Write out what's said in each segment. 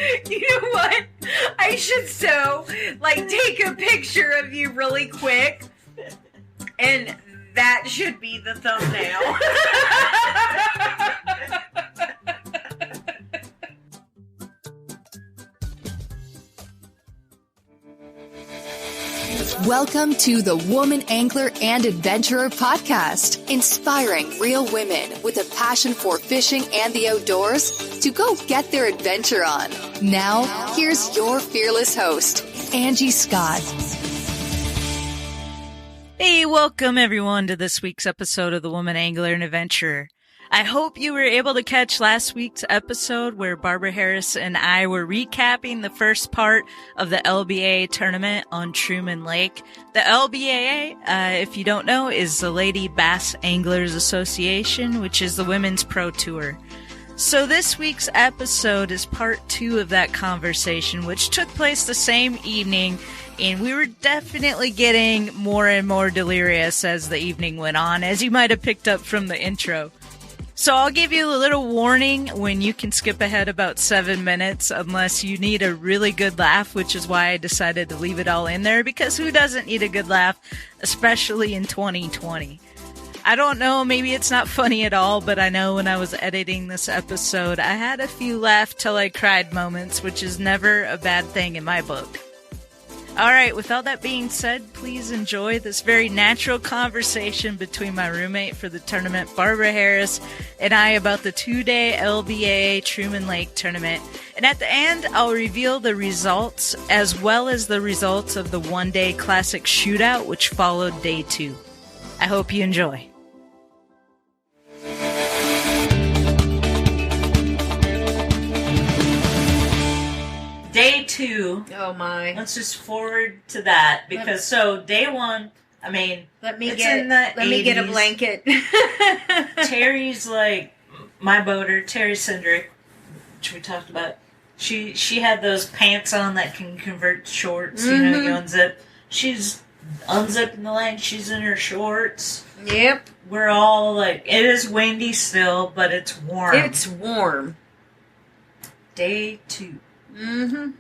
You know what? I should take a picture of you really quick, and that should be the thumbnail. Welcome to the Woman Angler and Adventurer podcast, inspiring real women with a passion for fishing and the outdoors to go get their adventure on. Now, here's your fearless host, Angie Scott. Hey, welcome everyone to this week's episode of the Woman Angler and Adventurer. I hope you were able to catch last week's episode where Barbara Harris and I were recapping the first part of the LBA tournament on Truman Lake. The LBAA, if you don't know, is the Lady Bass Anglers Association, which is the Women's Pro Tour. So this week's episode is part 2 of that conversation, which took place the same evening, and we were definitely getting more and more delirious as the evening went on, as you might have picked up from the intro. So I'll give you a little warning when you can skip ahead about 7 minutes unless you need a really good laugh, which is why I decided to leave it all in there, because who doesn't need a good laugh, especially in 2020? I don't know, maybe it's not funny at all, but I know when I was editing this episode, I had a few laugh till I cried moments, which is never a bad thing in my book. Alright, with all that being said, please enjoy this very natural conversation between my roommate for the tournament, Barbara Harris, and I about the 2-day LBA Truman Lake tournament. And at the end, I'll reveal the results, as well as the results of the 1-day classic shootout, which followed day 2. I hope you enjoy. Day 2. Oh my. Let's just forward to that because day 1, I mean, let me get a blanket. Terry's like my boater, Terry Cindric, which we talked about. She had those pants on that can convert to shorts. You know, you unzip. She's unzipping the leg. She's in her shorts. Yep. We're all like, it is windy still, but it's warm. It's warm. Day 2. Mm-hmm.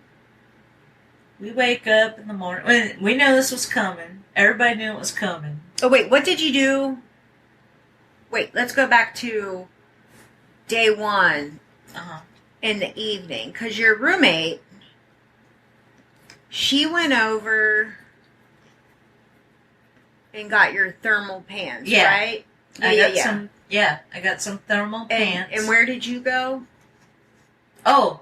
We wake up in the morning. We know this was coming. Everybody knew it was coming. Oh, wait. What did you do? Wait, let's go back to day 1 in the evening. Because your roommate, she went over and got your thermal pants, right? I got some thermal pants. And where did you go? Oh,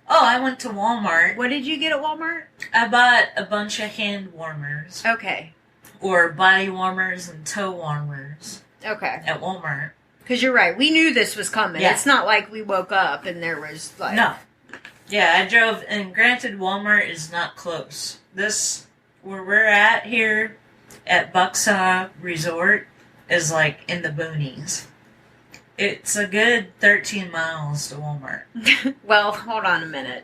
I went to Walmart. What did you get at Walmart? I bought a bunch of hand warmers. Okay. Or body warmers and toe warmers. Okay. At Walmart. Because you're right. We knew this was coming. Yeah. It's not like we woke up and there was like... No. Yeah, I drove... And granted, Walmart is not close. This, where we're at here at Bucksaw Resort, is like in the boonies. It's a good 13 miles to Walmart. Well, hold on a minute.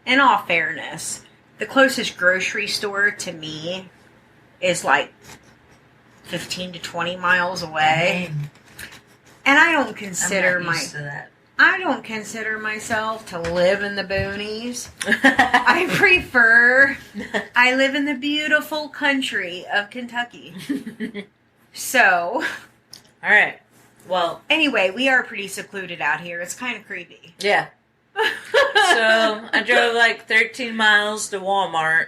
In all fairness, the closest grocery store to me is like 15 to 20 miles away. And I don't consider I don't consider myself to live in the boonies. I live in the beautiful country of Kentucky. So, all right. Well, anyway, we are pretty secluded out here. It's kind of creepy. Yeah. So, I drove like 13 miles to Walmart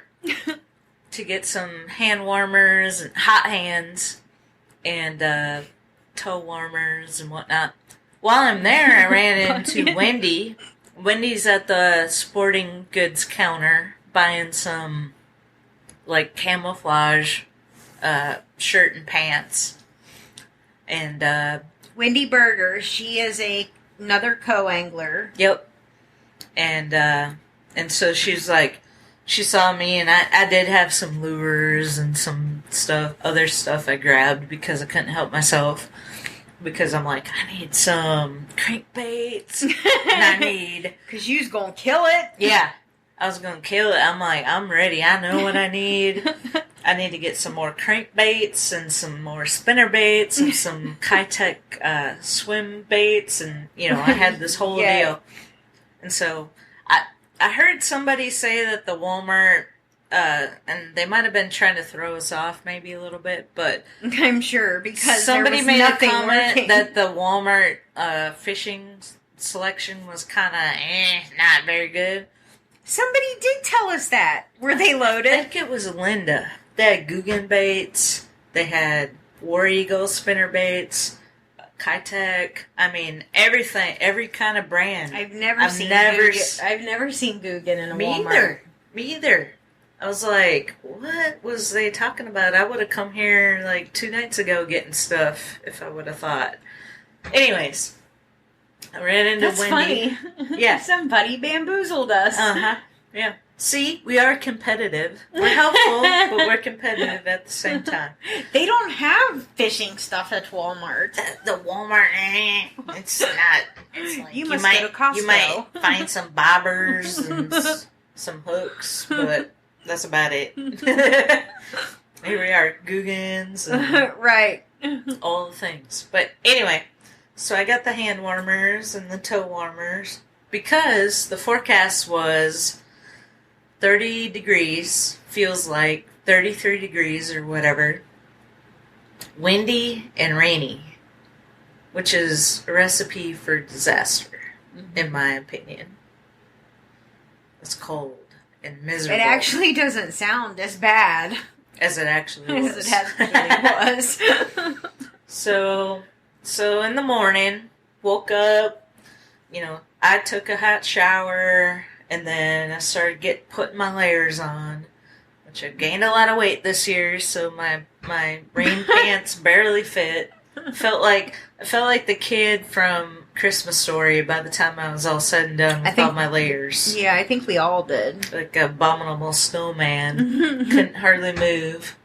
to get some hand warmers and hot hands and toe warmers and whatnot. While I'm there, I ran into Wendy. Wendy's at the sporting goods counter buying some like camouflage shirt and pants. And Wendy Berger, she is another co-angler. Yep. And so she's like, she saw me, and I did have some lures and some other stuff I grabbed because I couldn't help myself. Because I'm like, I need some crankbaits, and I need... Because you was going to kill it? Yeah, I was going to kill it. I'm like, I'm ready. I know what I need. I need to get some more crankbaits and some more spinner baits and some Kitech swim baits, and, you know, I had this whole deal. And so I heard somebody say that the Walmart, and they might have been trying to throw us off maybe a little bit, but I'm sure, because somebody there was made a nothing comment working. that the Walmart fishing selection was kind of not very good. Somebody did tell us that. Were they I loaded? think it was Linda. They had Guggen baits. They had War Eagle spinner baits, Kitech. I mean, everything, every kind of brand. I've never seen Guggen in a Me Walmart. either. Me either. I was like, what was they talking about? I would have come here like 2 nights ago getting stuff if I would have thought. Anyways, I ran into That's Wendy. funny. Yeah. Somebody bamboozled us. Uh-huh. Yeah. See, we are competitive. We're helpful, but we're competitive at the same time. They don't have fishing stuff at Walmart. The Walmart, it's not. It's like You must go to Costco. You might find some bobbers and some hooks, but that's about it. Here we are, Guggens and Right. all the things. But anyway, so I got the hand warmers and the toe warmers because the forecast was 30 degrees, feels like 33 degrees or whatever, windy and rainy, which is a recipe for disaster, in my opinion. It's cold and miserable. It actually doesn't sound as bad as it actually was. as it actually was. So in the morning, woke up, I took a hot shower, and then I started putting my layers on, which I've gained a lot of weight this year, so my rain pants barely fit. I felt like the kid from Christmas Story by the time I was all said and done with all my layers. Yeah, I think we all did. Like an abominable snowman. Couldn't hardly move.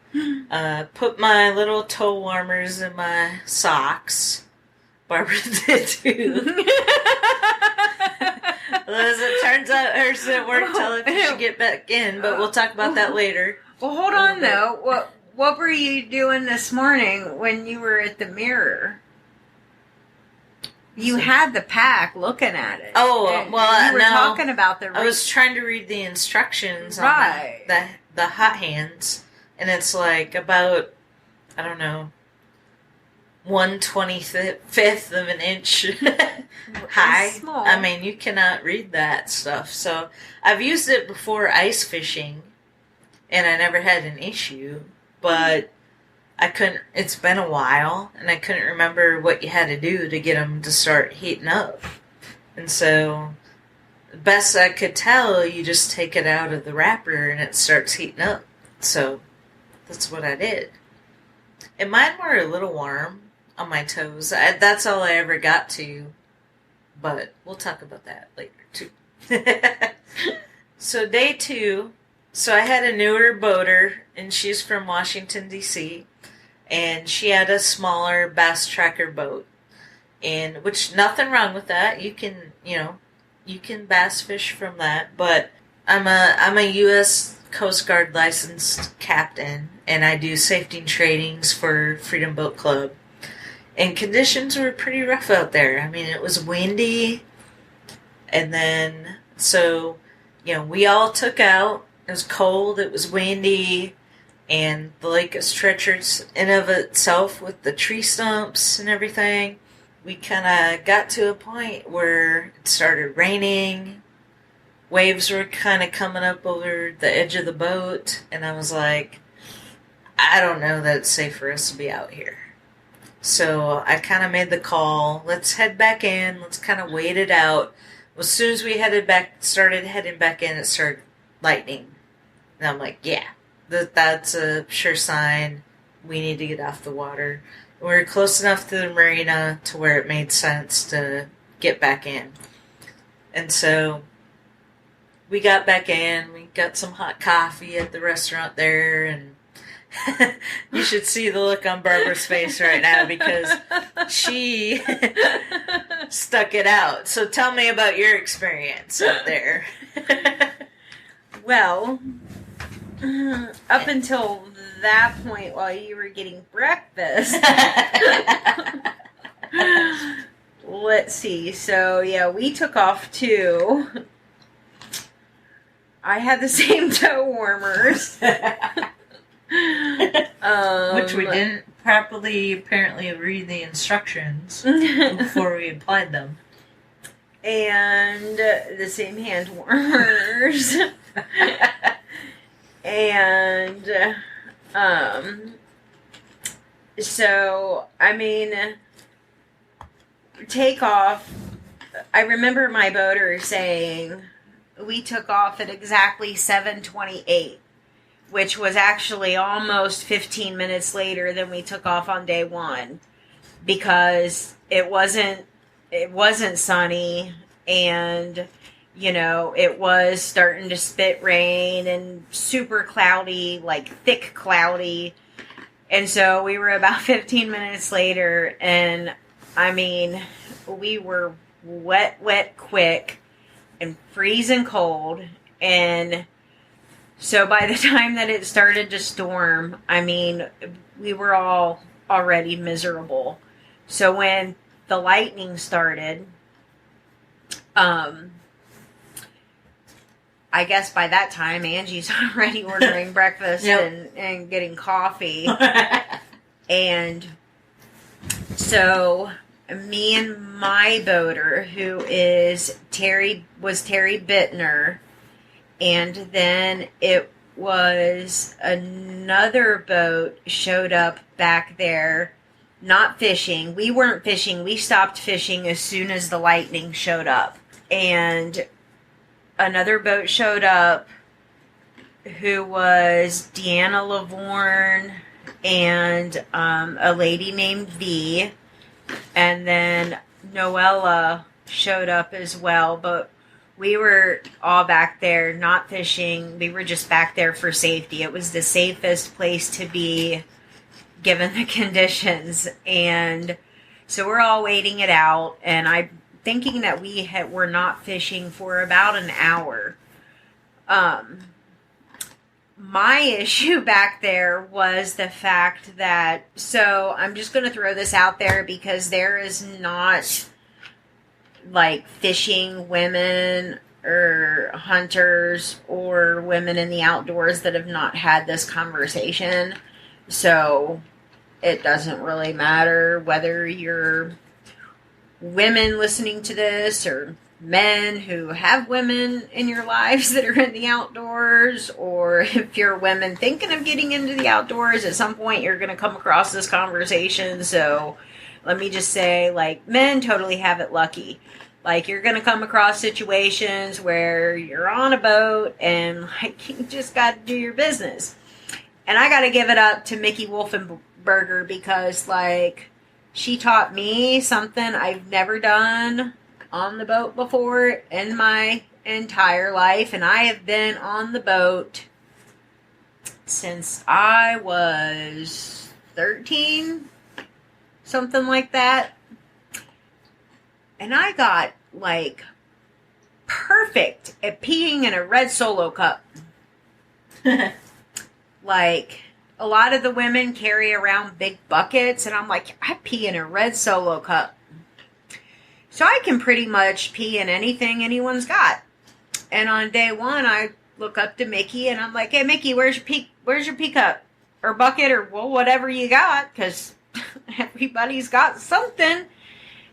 Put my little toe warmers in my socks. Barbara did too. As it turns out, hers didn't work till if you should get back in, but we'll talk about that later. Well, hold on though. What were you doing this morning when you were at the mirror? You had the pack looking at it. Oh, well, you were talking about the. I was trying to read the instructions on the hot hands, and it's like about, I don't know, 1/25th of an inch high. Small. I mean, you cannot read that stuff. So I've used it before ice fishing, and I never had an issue. But I couldn't. It's been a while, and I couldn't remember what you had to do to get them to start heating up. And so, best I could tell, you just take it out of the wrapper, and it starts heating up. So that's what I did. And mine were a little warm on my toes. That's all I ever got to. But we'll talk about that later, too. So day 2. So I had a newer boater, and she's from Washington, D.C., and she had a smaller bass tracker boat. And, which, nothing wrong with that. You can bass fish from that. But I'm a U.S. Coast Guard licensed captain, and I do safety trainings for Freedom Boat Club. And conditions were pretty rough out there. I mean, it was windy, and then, so, we all took out. It was cold, it was windy, and the lake is treacherous in of itself with the tree stumps and everything. We kind of got to a point where it started raining. Waves were kind of coming up over the edge of the boat, and I was like, I don't know that it's safe for us to be out here. So I kind of made the call, let's head back in, let's kind of wait it out. As soon as we started heading back in, it started lightning. And I'm like, yeah, that's a sure sign we need to get off the water. We were close enough to the marina to where it made sense to get back in. And so we got back in, we got some hot coffee at the restaurant there, and you should see the look on Barbara's face right now because she stuck it out. So tell me about your experience up there. Well, up until that point while you were getting breakfast. Let's see. So, yeah, we took off to I had the same toe warmers. Which we didn't properly, apparently, read the instructions before we applied them. And the same hand warmers. And, so, I mean, take off. I remember my boater saying we took off at exactly 7:28, which was actually almost 15 minutes later than we took off on day one, because it wasn't sunny, and it was starting to spit rain and super cloudy, like thick cloudy. And so we were about 15 minutes later, and I mean, we were wet, quick, and freezing cold. And so by the time that it started to storm, I mean, we were all already miserable. So when the lightning started, I guess by that time, Angie's already ordering breakfast and getting coffee. And so me and my boater, who was Terry Bittner, and then it was another boat showed up back there, not fishing. We weren't fishing. We stopped fishing as soon as the lightning showed up. And another boat showed up who was Deanna Lavorne and a lady named V. And then Noella showed up as well. But we were all back there not fishing. We were just back there for safety. It was the safest place to be given the conditions. And so we're all waiting it out. And I'm thinking that were not fishing for about an hour. My issue back there was the fact that, so I'm just going to throw this out there because there is not like fishing women or hunters or women in the outdoors that have not had this conversation. So it doesn't really matter whether you're women listening to this or men who have women in your lives that are in the outdoors, or if you're women thinking of getting into the outdoors, at some point you're going to come across this conversation. So let me just say, like, men totally have it lucky. Like, you're going to come across situations where you're on a boat and, like, you just got to do your business. And I got to give it up to Mickey Wolfenberger because, like, she taught me something I've never done on the boat before in my entire life. And I have been on the boat since I was 13, something like that. And I got, like, perfect at peeing in a red Solo cup. Like, a lot of the women carry around big buckets, and I'm like, I pee in a red Solo cup. So I can pretty much pee in anything anyone's got. And on day one, I look up to Mickey, and I'm like, hey, Mickey, where's your pee cup? Or bucket, or, well, whatever you got, because everybody's got something.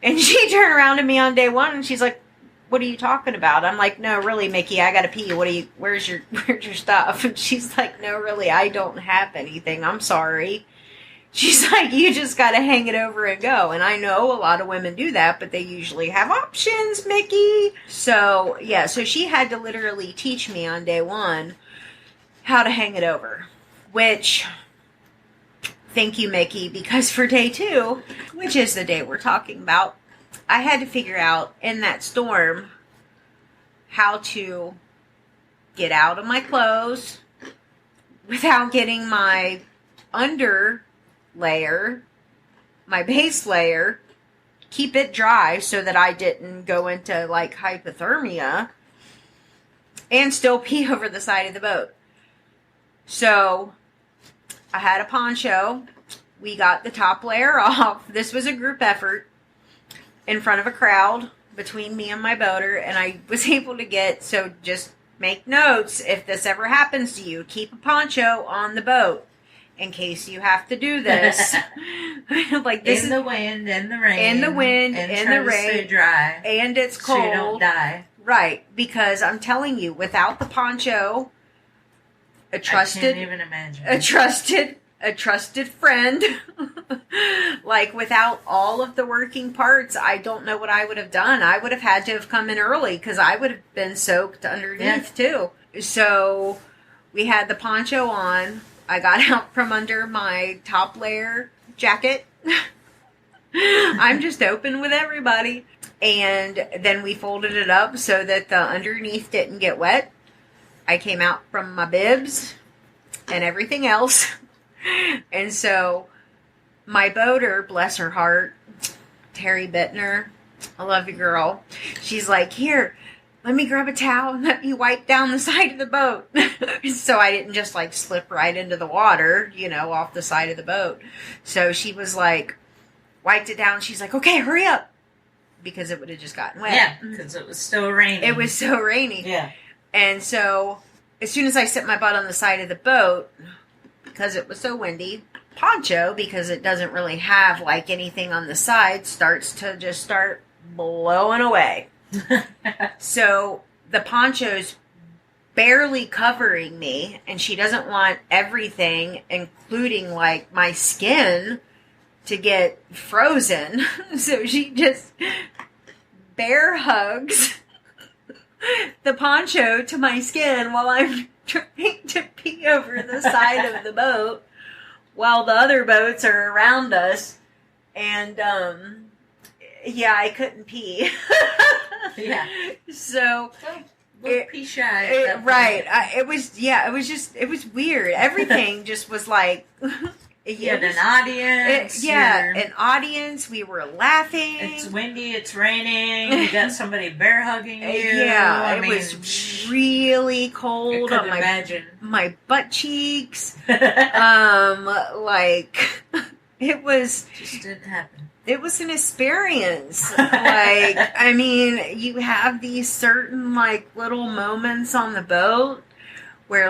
And she turned around to me on day one, and she's like, what are you talking about? I'm like, no, really, Mickey, I gotta pee. Where's your stuff? And she's like, no, really, I don't have anything. I'm sorry. She's like, you just gotta hang it over and go. And I know a lot of women do that, but they usually have options, Mickey. So, yeah, so she had to literally teach me on day one how to hang it over. Which, thank you, Mickey, because for day two, which is the day we're talking about, I had to figure out in that storm how to get out of my clothes without getting my under layer, my base layer, keep it dry so that I didn't go into like hypothermia, and still pee over the side of the boat. So I had a poncho. We got the top layer off. This was a group effort in front of a crowd between me and my boater, and I was able to get, so just make notes if this ever happens to you. Keep a poncho on the boat in case you have to do this. Like this in the wind, in the rain. In the wind, and in try the to rain. Stay dry. And it's cold. So you don't die. Right. Because I'm telling you, without the poncho, I can't even imagine. A trusted friend, like without all of the working parts, I don't know what I would have done. I would have had to have come in early because I would have been soaked underneath too. So we had the poncho on. I got out from under my top layer jacket. I'm just open with everybody. And then we folded it up so that the underneath didn't get wet. I came out from my bibs and everything else. And so my boater, bless her heart, Terry Bittner, I love you, girl. She's like, here, let me grab a towel and let me wipe down the side of the boat. So I didn't just like slip right into the water, off the side of the boat. So she was like, wiped it down. She's like, okay, hurry up. Because it would have just gotten wet. Yeah, because it was so rainy. It was so rainy. Yeah. And so as soon as I set my butt on the side of the boat, because it was so windy, poncho, because it doesn't really have like anything on the side, starts blowing away. So the poncho's barely covering me, and she doesn't want everything, including like my skin, to get frozen. So she just bear hugs the poncho to my skin while I'm trying to pee over the side of the boat while the other boats are around us. And, I couldn't pee. Yeah. So... pee shy. Right. It was weird. Everything just was like... You had an audience. An audience. We were laughing. It's windy. It's raining. You got somebody bear hugging you. Yeah, it was really cold on my butt cheeks. It was just didn't happen. It was an experience. You have these certain little moments on the boat where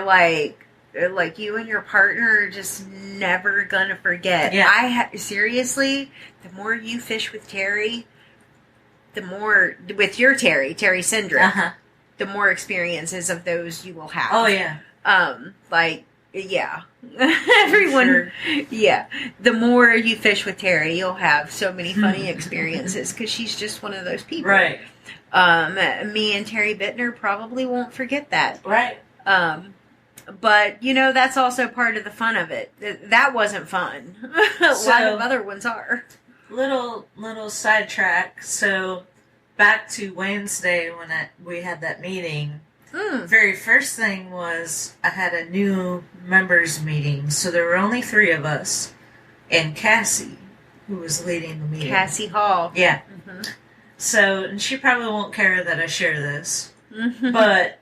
you and your partner are just never gonna forget. Yeah. Seriously, the more you fish with Terry, the more with your Terry Sindrick, the more experiences of those you will have. Oh yeah. Everyone. Sure. Yeah, the more you fish with Terry, you'll have so many funny experiences because she's just one of those people. Right. Me and Terry Bittner probably won't forget that. Right. But, that's also part of the fun of it. That wasn't fun. A lot of other ones are. Little sidetrack. So, back to Wednesday when we had that meeting. Very first thing was I had a new members meeting. So, there were only 3 of us. And Cassie, who was leading the meeting. Cassie Hall. Yeah. Mm-hmm. So, and she probably won't care that I share this. Mm-hmm. But...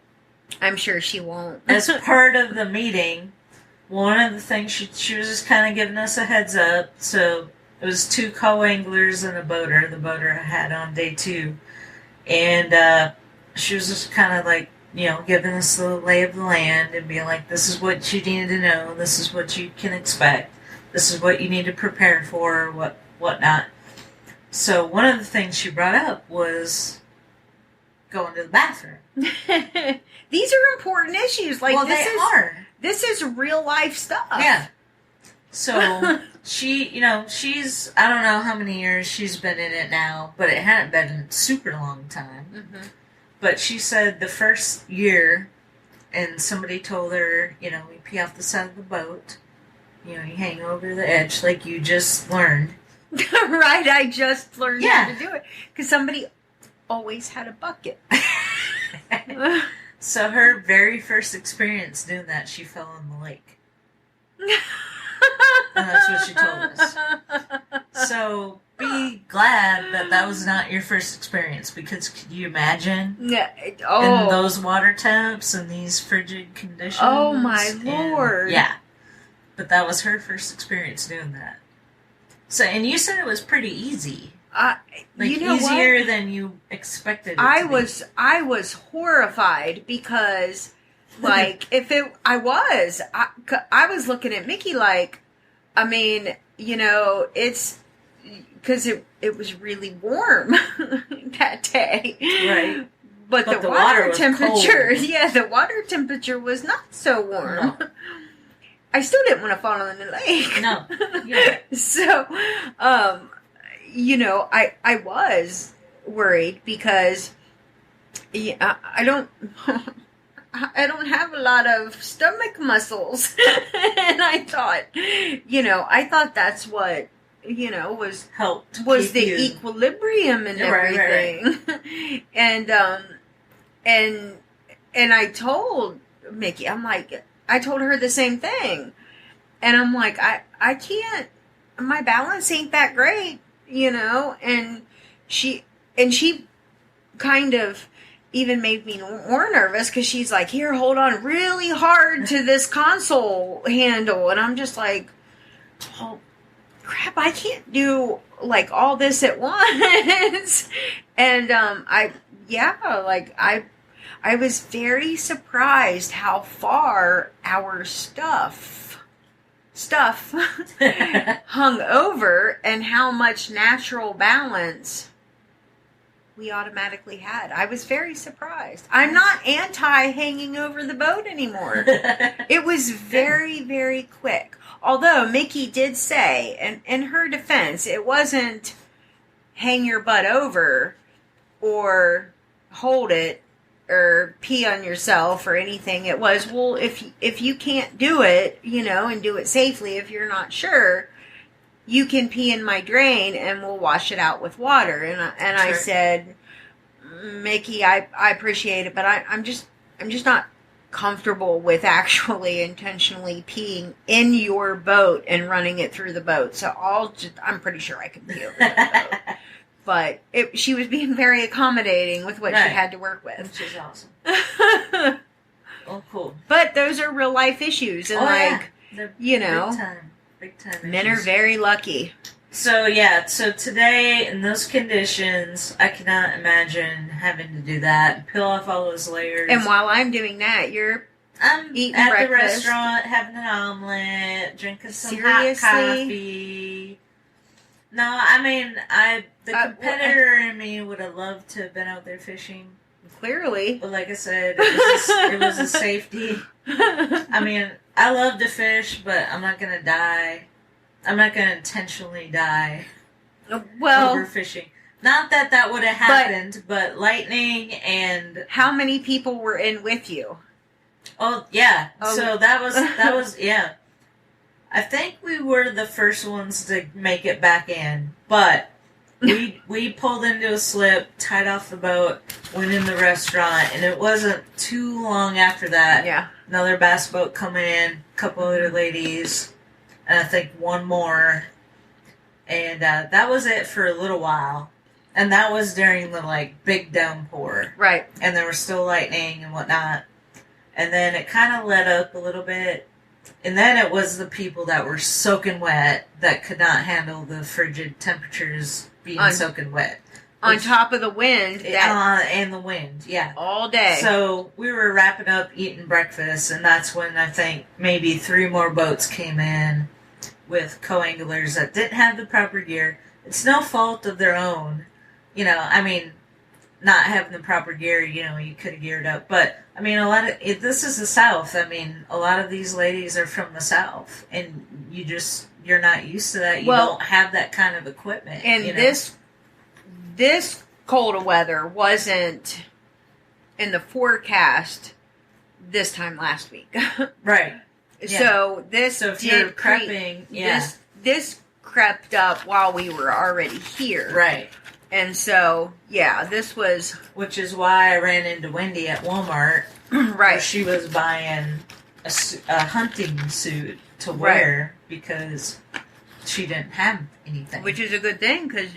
I'm sure she won't. As part of the meeting, one of the things she was just kind of giving us a heads up. So it was 2 co-anglers and a boater. The boater I had on day 2. And she was just kind of giving us the lay of the land and being like, this is what you need to know. This is what you can expect. This is what you need to prepare for, whatnot. So one of the things she brought up was going to the bathroom. These are important issues. They are. This is real life stuff. Yeah. So she's, I don't know how many years she's been in it now, but it hadn't been a super long time. Mm-hmm. But she said the first year, and somebody told her, we pee off the side of the boat. You hang over the edge like you just learned. Right, I just learned how to do it. Because somebody always had a bucket. So her very first experience doing that, she fell in the lake. And that's what she told us. So be glad that was not your first experience, because could you imagine? Yeah. In those water temps and these frigid conditions? Oh my Lord. Yeah. But that was her first experience doing that. So, and you said it was pretty easy. You know easier what? than you expected it I to was horrified because, like, I was looking at Mickey like, I mean, you know, it's because it was really warm that day, right? But the water was temperature, cold. yeah, the water temperature was not so warm. No. I still didn't want to fall in the lake. No, yeah. So, you know, I was worried because I don't have a lot of stomach muscles, and I thought that's what was the equilibrium and everything, right. and I told Mickey, I told her the same thing, and I'm like, I can't, my balance ain't that great, and she kind of even made me more nervous because she's like, here, hold on really hard to this console handle, and I'm just like, oh crap, I can't do like all this at once. And I was very surprised how far our stuff hung over and how much natural balance we automatically had. I was very surprised. I'm not anti hanging over the boat anymore. It was very, very quick. Although Mickey did say, and in her defense, it wasn't hang your butt over or hold it or pee on yourself or anything. It was, well, if you can't do it, and do it safely, if you're not sure, you can pee in my drain and we'll wash it out with water. And I said, Mickey, I appreciate it, but I'm just not comfortable with actually intentionally peeing in your boat and running it through the boat. So I'm pretty sure I can pee over the boat. But she was being very accommodating with what she had to work with. Which is awesome. Oh, cool. But those are real life issues. And big time men issues. are very lucky. So today in those conditions, I cannot imagine having to do that, peel off all those layers. And while I'm doing that, I'm eating at breakfast. the restaurant having an omelet, drinking some Seriously? hot coffee. No, I mean, the competitor in me would have loved to have been out there fishing. Clearly. But like I said, it was a safety. I mean, I love to fish, but I'm not going to die. I'm not going to intentionally die overfishing. Not that would have happened, but lightning and... How many people were in with you? Oh, yeah. So that was, yeah. I think we were the first ones to make it back in, but we pulled into a slip, tied off the boat, went in the restaurant, and it wasn't too long after that. Yeah. Another bass boat coming in, a couple other ladies, and I think one more, and that was it for a little while. And that was during the big downpour. Right. And there was still lightning and whatnot. And then it kind of let up a little bit. And then it was the people that were soaking wet that could not handle the frigid temperatures being soaking wet. On top of the wind. And the wind, yeah. All day. So we were wrapping up eating breakfast, and that's when I think maybe 3 more boats came in with co-anglers that didn't have the proper gear. It's no fault of their own. I mean, not having the proper gear, you could have geared up. But, I mean, this is the South. I mean, a lot of these ladies are from the South, and you're not used to that. You don't have that kind of equipment. And this cold weather wasn't in the forecast this time last week. Right. Yeah. So if you're prepping, this crept up while we were already here. Right. And so, this was... Which is why I ran into Wendy at Walmart. Right. Where she was buying a hunting suit to wear because she didn't have anything. Which is a good thing, because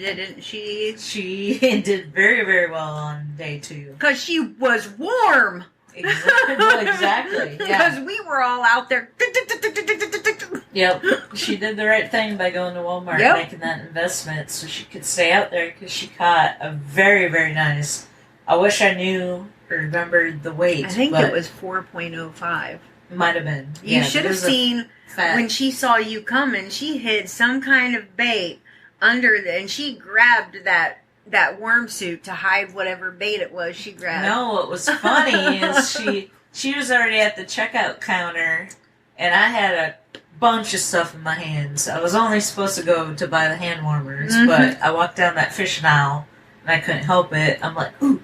she... She did very, very well on day 2. Because she was warm! Exactly. Yeah. Because we were all out there. Yeah. Yep, she did the right thing by going to Walmart and making that investment so she could stay out there because she caught a very, very nice. I wish I knew or remembered the weight. I think it was 4.05. Might have been. You should have seen when she saw you coming. She hid some kind of bait under and she grabbed that worm suit to hide whatever bait it was she grabbed. No, what was funny is she was already at the checkout counter, and I had a bunch of stuff in my hands. I was only supposed to go to buy the hand warmers, but I walked down that fishing aisle, and I couldn't help it. I'm like, ooh,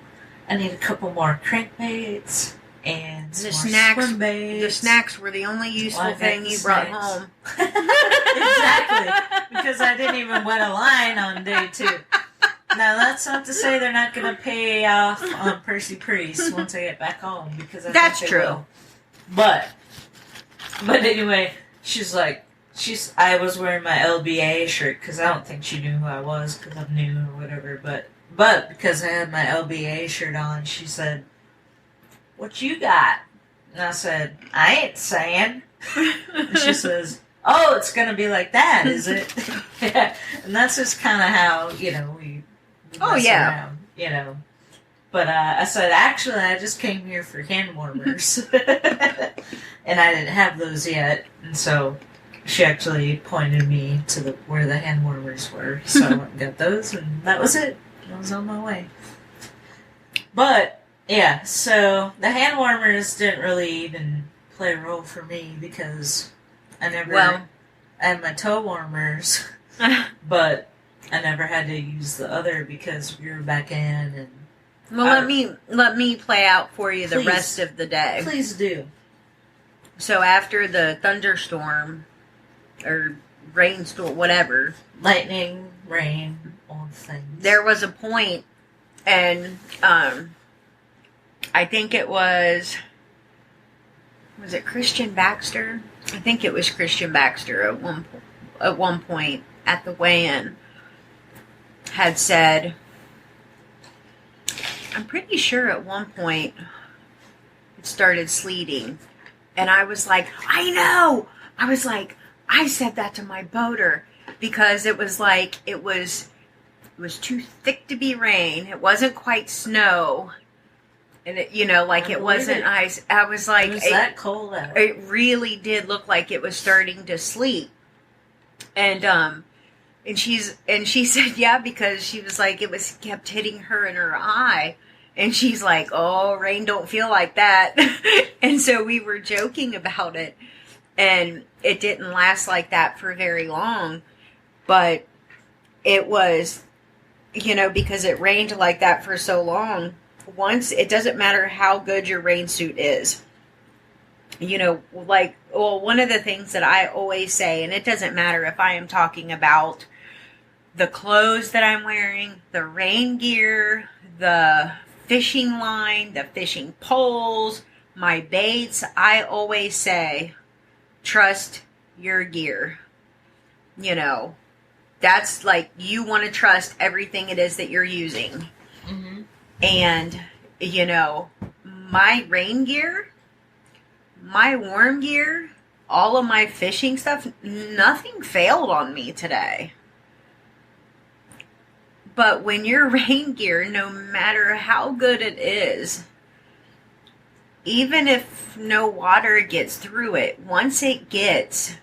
I need a couple more crankbaits. And the snacks were the only useful thing you brought home. Exactly, because I didn't even wet a line on day 2. Now that's not to say they're not going to pay off on Percy Priest once I get back home, because that's true. Will. But anyway, I was wearing my LBA shirt because I don't think she knew who I was because I'm new or whatever. But because I had my LBA shirt on, she said, "What you got?" And I said, "I ain't saying." And she says, "Oh, it's going to be like that, is it?" Yeah. And that's just kind of how, we mess around, But I said, actually, I just came here for hand warmers. And I didn't have those yet. And so she actually pointed me to where the hand warmers were. So I got those, and that was it. I was on my way. But, yeah, so the hand warmers didn't really even play a role for me because I had my toe warmers, but I never had to use the other because we were back in. And let me play out for you the rest of the day. Please do. So after the thunderstorm or rainstorm, whatever, lightning, rain, all the things, there was a point, and I think it was it Christian Baxter? I think it was Christian Baxter at one point at the weigh-in had said, I'm pretty sure at one point it started sleeting, and I was like, I know! I was like, I said that to my boater because it was like, it was too thick to be rain. It wasn't quite snow. And it wasn't ice. I was like, it was that cold out. It really did look like it was starting to sleet. And she said, yeah, because she was like, it kept hitting her in her eye. And she's like, oh, rain don't feel like that. And so we were joking about it. And it didn't last like that for very long. But it was, because it rained like that for so long. Once, it doesn't matter how good your rain suit is. One of the things that I always say, and it doesn't matter if I am talking about the clothes that I'm wearing, the rain gear, the fishing line, the fishing poles, my baits, I always say, trust your gear. That's like, you want to trust everything it is that you're using. Mm-hmm. And, my rain gear, my warm gear, all of my fishing stuff, nothing failed on me today. But when your rain gear, no matter how good it is, even if no water gets through it, once it gets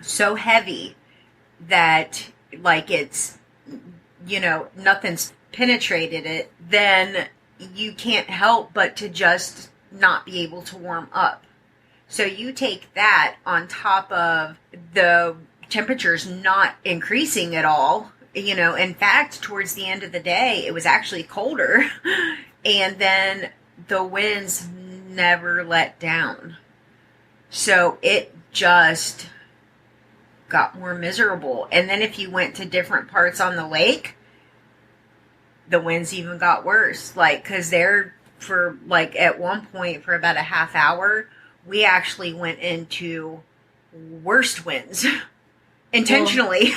so heavy that, like, it's, nothing's penetrated it, then you can't help but to just not be able to warm up. So you take that on top of the temperatures not increasing at all. In fact, towards the end of the day, it was actually colder. And then the winds never let down. So it just got more miserable. And then if you went to different parts on the lake, the winds even got worse. Because at one point, for about a half hour, we actually went into worst winds. Intentionally.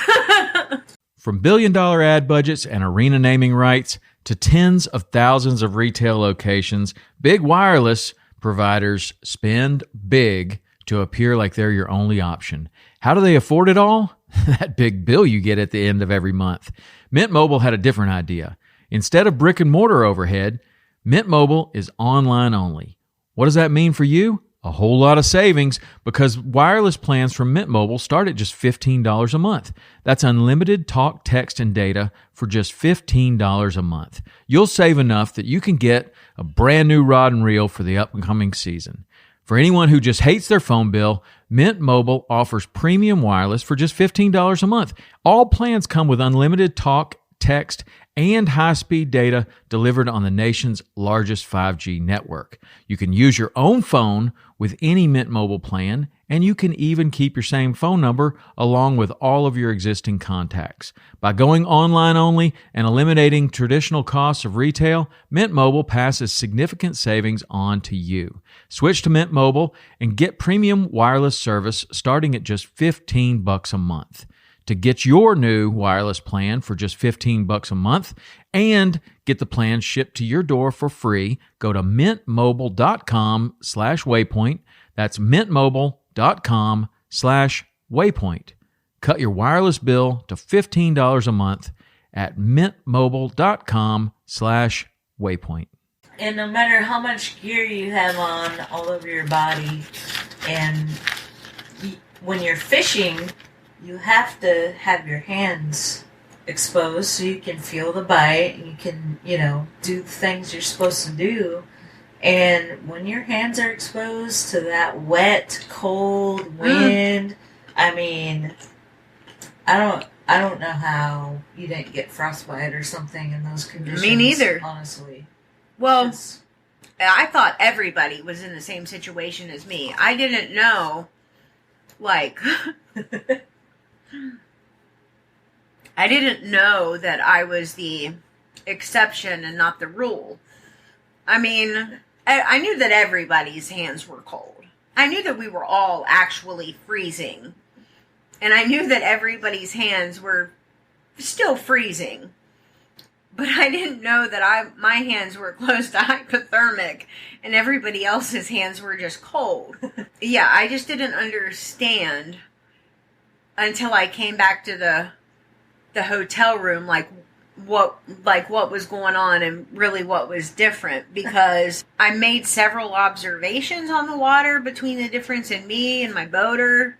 From billion-dollar ad budgets and arena naming rights to tens of thousands of retail locations, big wireless providers spend big to appear like they're your only option. How do they afford it all? That big bill you get at the end of every month. Mint Mobile had a different idea. Instead of brick and mortar overhead, Mint Mobile is online only. What does that mean for you? A whole lot of savings, because wireless plans from Mint Mobile start at just $15 a month. That's unlimited talk, text, and data for just $15 a month. You'll save enough that you can get a brand new rod and reel for the upcoming season. For anyone who just hates their phone bill, Mint Mobile offers premium wireless for just $15 a month. All plans come with unlimited talk, text, and high-speed data delivered on the nation's largest 5G network. You can use your own phone with any Mint Mobile plan, and you can even keep your same phone number along with all of your existing contacts. By going online only and eliminating traditional costs of retail, Mint Mobile passes significant savings on to you. Switch to Mint Mobile and get premium wireless service starting at just $15 a month. To get your new wireless plan for just $15 a month and get the plan shipped to your door for free, go to mintmobile.com/waypoint. That's mintmobile.com/waypoint. Cut your wireless bill to $15 a month at mintmobile.com/waypoint. And no matter how much gear you have on all over your body, and when you're fishing, you have to have your hands exposed so you can feel the bite and you can, do the things you're supposed to do. And when your hands are exposed to that wet, cold wind, I mean, I don't know how you didn't get frostbite or something in those conditions. Me neither. Honestly. Well, I thought everybody was in the same situation as me. I didn't know, I didn't know that I was the exception and not the rule. I mean, I knew that everybody's hands were cold. I knew that we were all actually freezing. And I knew that everybody's hands were still freezing. But I didn't know that my hands were close to hypothermic and everybody else's hands were just cold. Yeah, I just didn't understand until I came back to the hotel room, what was going on and really what was different, because I made several observations on the water between the difference in me and my boater,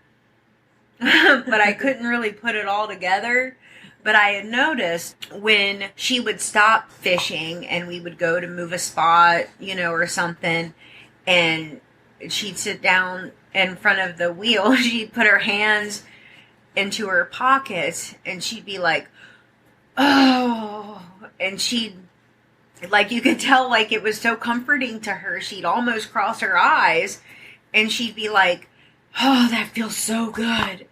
but I couldn't really put it all together. But I had noticed when she would stop fishing and we would go to move a spot, or something, and she'd sit down in front of the wheel, she'd put her hands into her pockets and she'd be like, oh, and she'd, you could tell, it was so comforting to her, she'd almost cross her eyes and she'd be like, oh, that feels so good.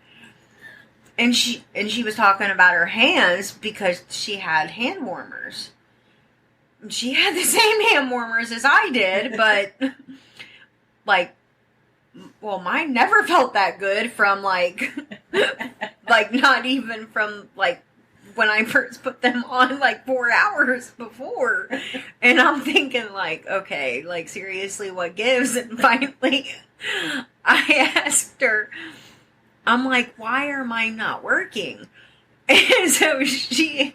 And she was talking about her hands because she had hand warmers. She had the same hand warmers as I did, but mine never felt that good from not even from when I first put them on 4 hours before. And I'm thinking okay, seriously, what gives? And finally I asked her, I'm like, why are mine not working? And so she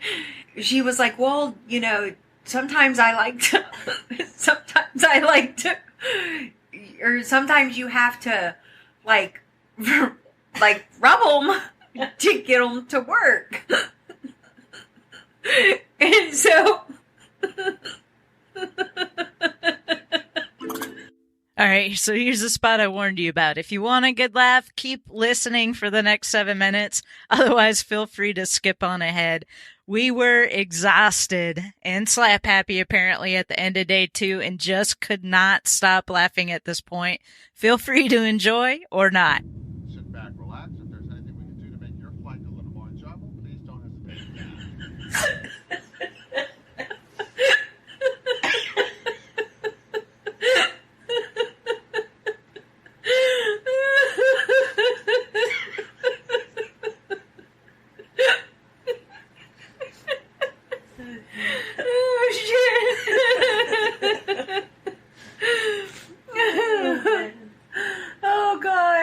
was like, well, sometimes I like to, or sometimes you have to rub them to get them to work. And so All right, so here's the spot I warned you about. If you want a good laugh, keep listening for the next 7 minutes. Otherwise, feel free to skip on ahead. We were exhausted and slap happy apparently at the end of day 2 and just could not stop laughing at this point. Feel free to enjoy or not. Sit back, relax. If there's anything we can do to make your flight a little more enjoyable, please don't hesitate. oh God.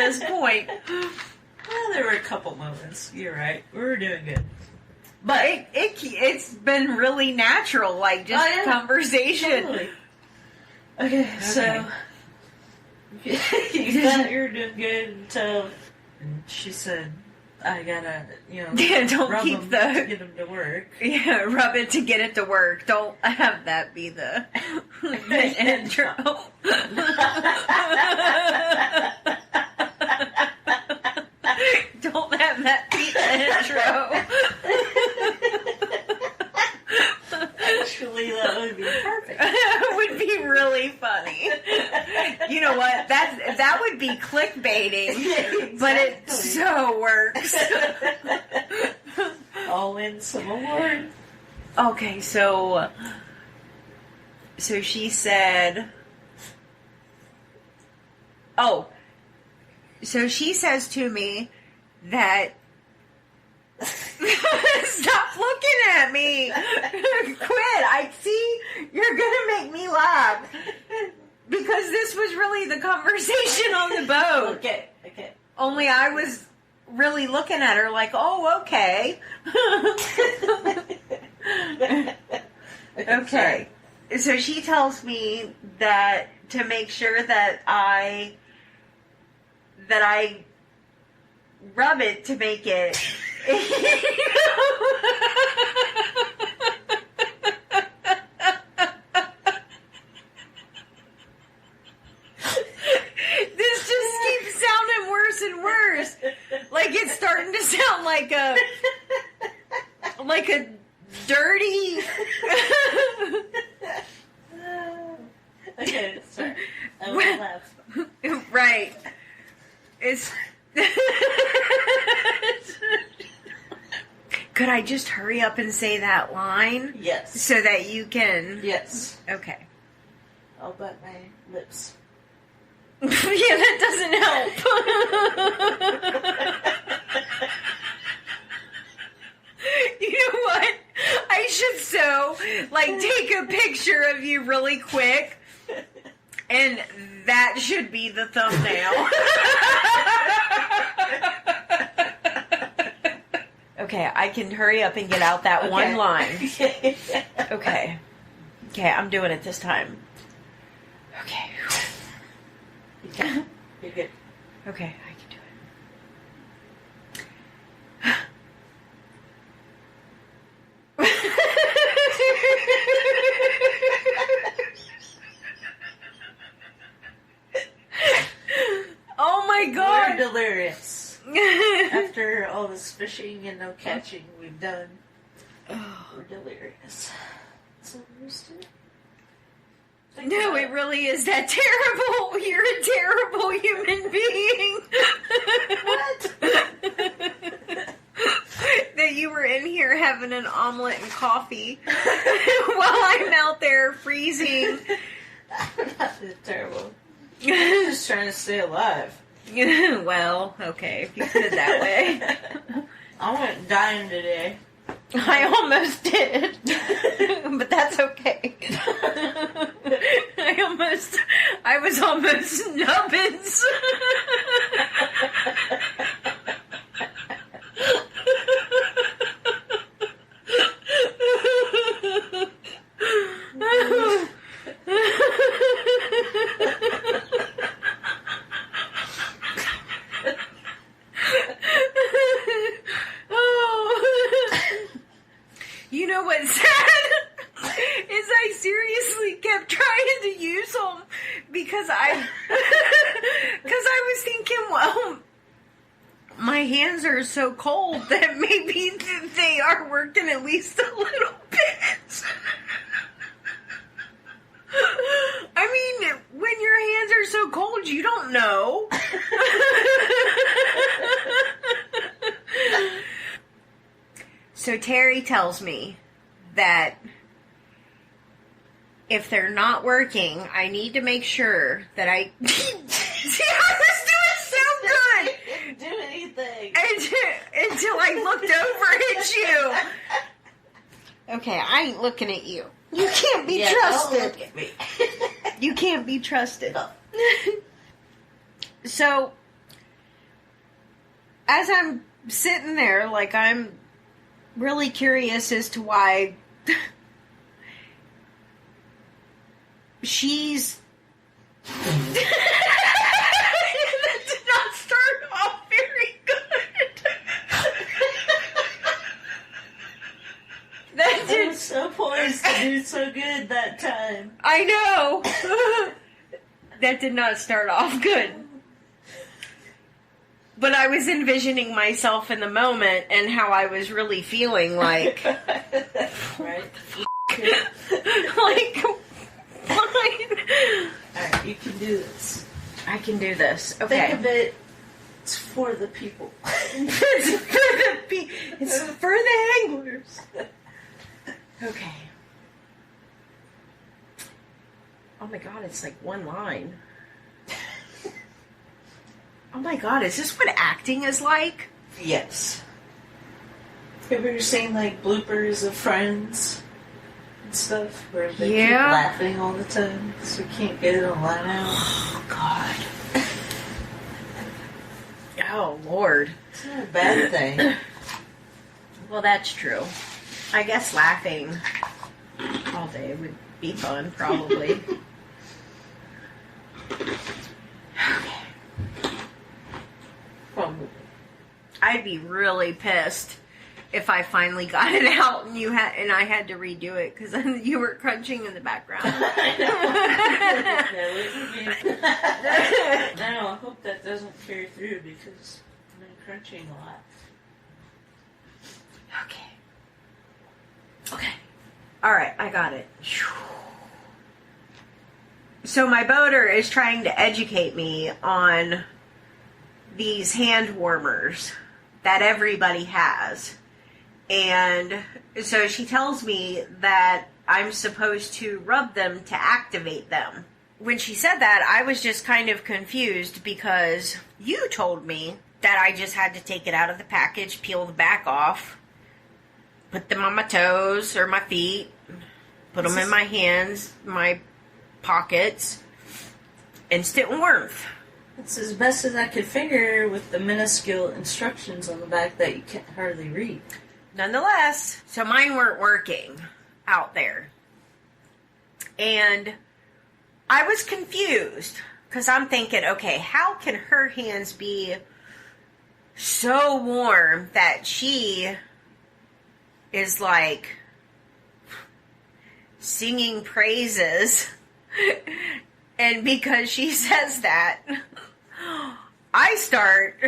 this point. Well, there were a couple moments. You're right. We were doing good. But it's been really natural, like just conversation. Totally. Okay, so you thought you were doing good until she said, "I gotta, don't rub keep them the to get them to work." Yeah, rub it to get it to work. Don't have that be the intro. Don't have that be the intro. Actually, that would be perfect. It would be really funny. You know what? That would be clickbaiting, Exactly. but it so works. I'll win some award. Okay, so she said, so she says to me that stop looking at me. Quit. I see you're gonna make me laugh because this was really the conversation on the boat. Okay. Only I was really looking at her like, oh, okay. Okay. So she tells me that to make sure that I rub it to make it. This just keeps sounding worse and worse. Like it's starting to sound like a dirty. Okay, sorry. I will laugh. Right. It's. Could I just hurry up and say that line? Yes. So that you can. Yes. Okay. I'll bite my lips. Yeah, that doesn't help. You know what? I should take a picture of you really quick, and that should be the thumbnail. Okay, I can hurry up and get out that one line. Okay. Okay, I'm doing it this time. Okay. You're good. Okay, I can do it. Oh my god! We're delirious. After all this fishing and no catching we've done, we're delirious. So used to it. No, it really is that terrible. You're a terrible human being. What? That you were in here having an omelet and coffee while I'm out there freezing. I'm not that terrible. I'm just trying to stay alive. Well, okay, if you put it that way. I went dying today. I almost did. But that's okay. I was almost nubbins. You know what's sad? Is I seriously kept trying to use them because I was thinking, well, my hands are so cold that maybe they are working at least a little bit. I mean, when your hands are so cold, you don't know. So Terry tells me that if they're not working, I need to make sure that I... See, I was doing so good! Didn't do anything. Until I looked over at you. Okay, I ain't looking at you. You can't be trusted. Don't look at me. You can't be trusted. No. So, as I'm sitting there, like, I'm really curious as to why she's... That did not start off very good. I was so poised to do so good that time. I know. That did not start off good. But I was envisioning myself in the moment and how I was really feeling like... Right? Like, fine. Alright, you can do this. I can do this. Okay. Think of it, it's for the people. It's for the anglers. Okay. Oh my god, it's like one line. Oh my god, is this what acting is like? Yes. Have you ever seen, like, bloopers of Friends and stuff where they keep laughing all the time because we can't get it on line out? Oh god. Oh lord. It's not a bad thing. Well, that's true. I guess laughing all day would be fun, probably. Okay. Well, I'd be really pissed if I finally got it out and I had to redo it because you were crunching in the background. No, I hope that doesn't carry through because I've been crunching a lot. Okay. All right, I got it. So my boater is trying to educate me on these hand warmers that everybody has. And so she tells me that I'm supposed to rub them to activate them. When she said that, I was just kind of confused because you told me that I just had to take it out of the package, peel the back off, put them on my toes or my feet, put them in my hands, my pockets, and sit and warmth. It's as best as I could figure with the minuscule instructions on the back that you can't hardly read. Nonetheless, so mine weren't working out there. And I was confused because I'm thinking, okay, how can her hands be so warm that she is like singing praises? And because she says that, I start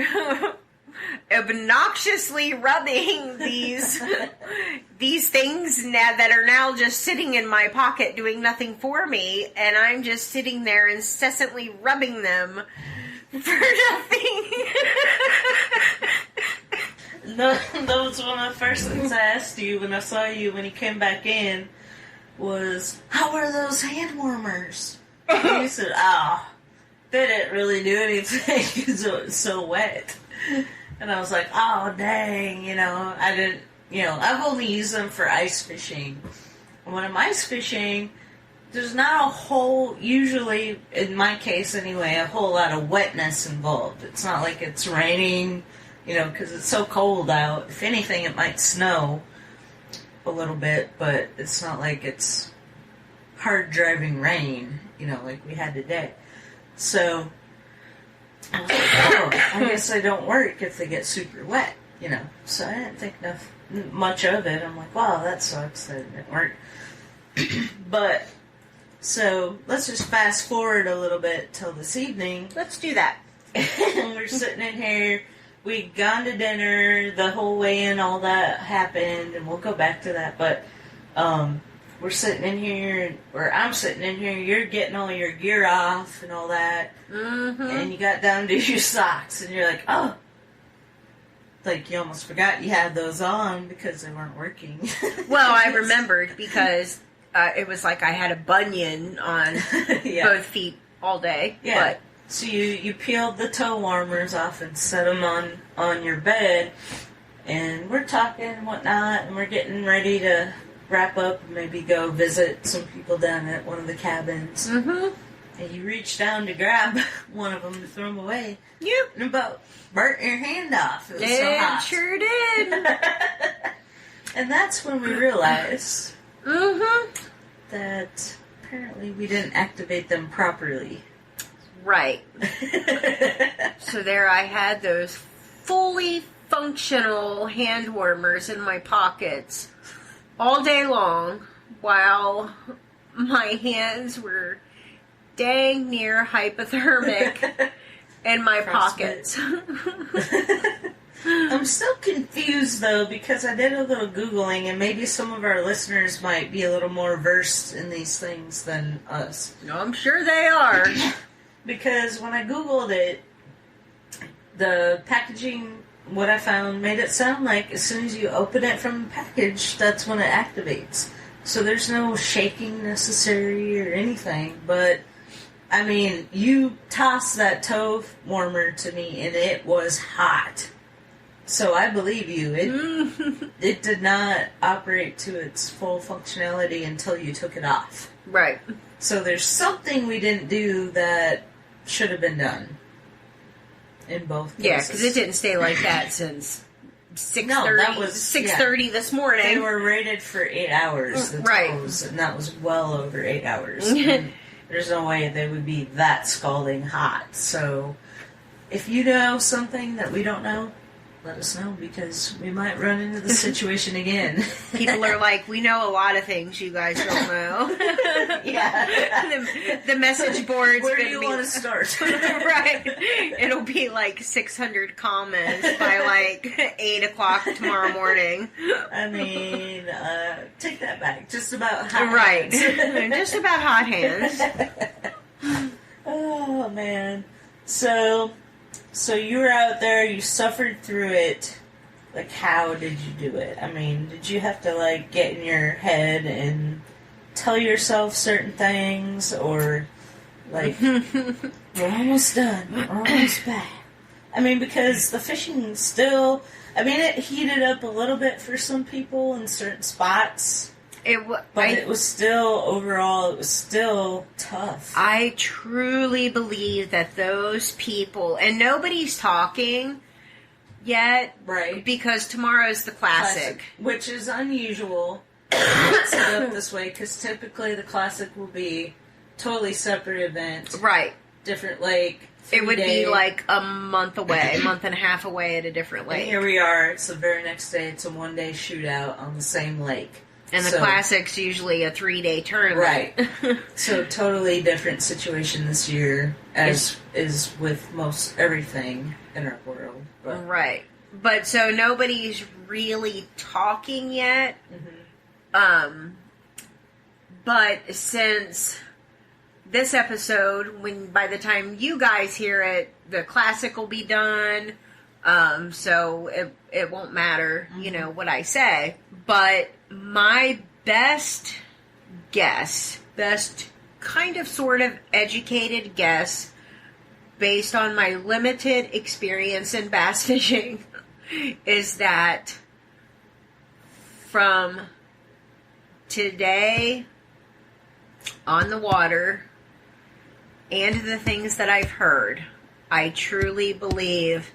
obnoxiously rubbing these things now that are now just sitting in my pocket doing nothing for me, and I'm just sitting there incessantly rubbing them for nothing. No, that was one of the first things I asked you when I saw you when you came back in was, how are those hand warmers? And you said, they didn't really do anything because it was so wet. And I was like, oh, dang, I didn't, I've only used them for ice fishing. And when I'm ice fishing, there's not a whole, usually, in my case anyway, a whole lot of wetness involved. It's not like it's raining, because it's so cold out. If anything, it might snow a little bit, but it's not like it's hard driving rain, like we had today. So I was like, oh, I guess they don't work if they get super wet, So I didn't think much of it. I'm like, wow, that sucks that it didn't work. But, so, let's just fast forward a little bit till this evening. Let's do that. We're sitting in here. We'd gone to dinner, the whole way in, all that happened, and we'll go back to that, but, we're sitting in here, or I'm sitting in here, you're getting all your gear off and all that, and you got down to your socks, and you're like, oh, like you almost forgot you had those on because they weren't working. Well, I remembered because it was like I had a bunion on both feet all day. Yeah. But so you peeled the toe warmers off and set them on your bed, and we're talking and whatnot, and we're getting ready to wrap up and maybe go visit some people down at one of the cabins. And you reached down to grab one of them to throw them away. Yep. And about burnt your hand off. It was so It hot. sure did. And that's when we realized Mm-hmm. that apparently we didn't activate them properly. Right. So there I had those fully functional hand warmers in my pockets all day long while my hands were dang near hypothermic in my pockets. I'm still confused though because I did a little Googling and maybe some of our listeners might be a little more versed in these things than us. I'm sure they are. Because when I Googled it, the packaging, what I found, made it sound like as soon as you open it from the package, that's when it activates. So there's no shaking necessary or anything. But, I mean, you tossed that toe warmer to me and it was hot. So I believe you. It did not operate to its full functionality until you took it off. Right. So there's something we didn't do that should have been done in both cases. Yeah, because it didn't stay like that since 6:30. No, that was 6:30 this morning. They were rated for 8 hours, the Right. toes, and that was well over 8 hours. And there's no way they would be that scalding hot. So if you know something that we don't know, let us know, because we might run into the situation again. People are like, we know a lot of things you guys don't know. Yeah. The message board's Where do gonna you be want to start? right. It'll be like 600 comments by like 8 o'clock tomorrow morning. I mean, take that back. Just about hot Right. hands. Just about hot hands. Oh, man. So you were out there, you suffered through it. Like, how did you do it? I mean, did you have to, like, get in your head and tell yourself certain things? Or, like, we're almost done. We're almost back. I mean, because the fishing still... I mean, it heated up a little bit for some people in certain spots. But it was still, overall, it was still tough. I truly believe that those people... And nobody's talking yet. Right. Because tomorrow's the classic. Which is unusual. It's set up this way, because typically the classic will be totally separate event. Right. Different lake. It would be like a month away, a month and a half away at a different lake. And here we are. It's the very next day. It's a one-day shootout on the same lake. And the classic's usually a 3-day tournament. Right. So totally different situation this year, as is with most everything in our world. But. Right. But so nobody's really talking yet. Mm-hmm. But since this episode, by the time you guys hear it, the classic will be done. So it won't matter, what I say. But my best guess, best kind of sort of educated guess, based on my limited experience in bass fishing, is that from today on the water and the things that I've heard, I truly believe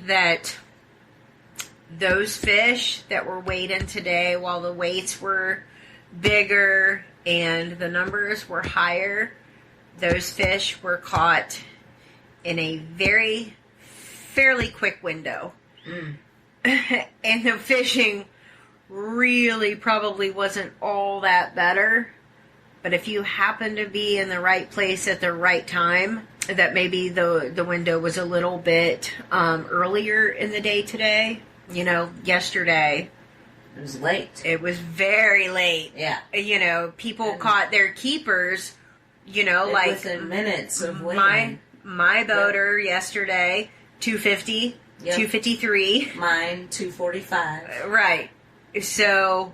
that those fish that were weighed in today, while the weights were bigger and the numbers were higher, those fish were caught in a fairly quick window. And the fishing really probably wasn't all that better. But if you happen to be in the right place at the right time, that maybe the window was a little bit earlier in the day today. Yesterday. It was late. It was very late. Yeah. People caught their keepers, like... within minutes of waiting. My boater yesterday, 250, 253. Mine, 245. Right. So,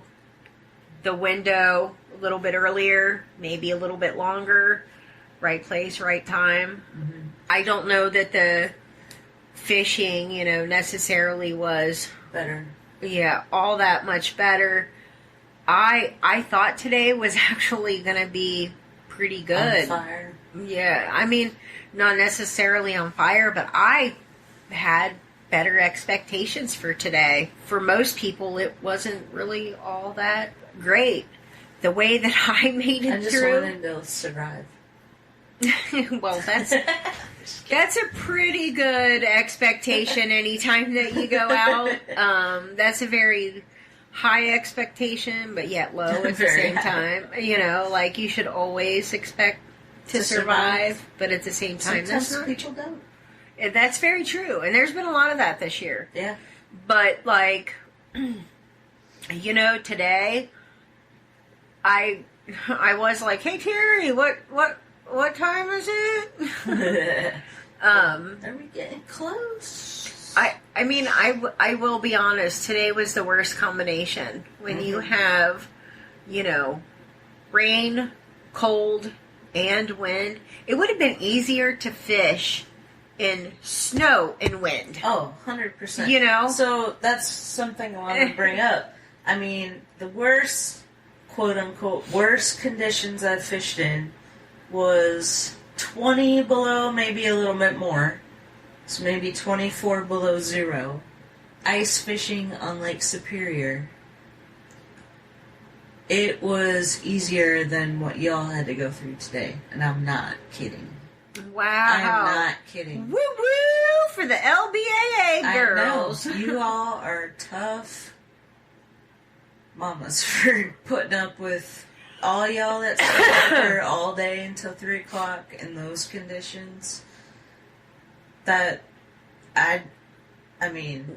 the window, a little bit earlier, maybe a little bit longer. Right place, right time. Mm-hmm. I don't know that the fishing, necessarily was... Better. Yeah, all that much better. I thought today was actually going to be pretty good. On fire. Yeah, I mean, not necessarily on fire, but I had better expectations for today. For most people, it wasn't really all that great. The way that I made it I just through. wanted to survive. Well, that's a pretty good expectation anytime that you go out. That's a very high expectation, but yet low at the Very same high. time. You know, like you should always expect to survive, but at the same time, Sometimes that's not. people don't. That's very true, and there's been a lot of that this year. Yeah. But like, you know, today, I was like, "Hey Terry, what time is it?" Are we getting close? I mean, I will be honest. Today was the worst combination when you have, you know, rain, cold, and wind. It would have been easier to fish in snow and wind. Oh, 100%. You know? So that's something I want to bring up. I mean, the worst, quote-unquote, worst conditions I've fished in was 20 below, maybe a little bit more. So maybe 24 below zero. Ice fishing on Lake Superior. It was easier than what y'all had to go through today. And I'm not kidding. Wow. I'm not kidding. Woo woo for the LBAA girls. I know. You all are tough mamas for putting up with all y'all that stay out there all day until 3 o'clock in those conditions. That, I mean...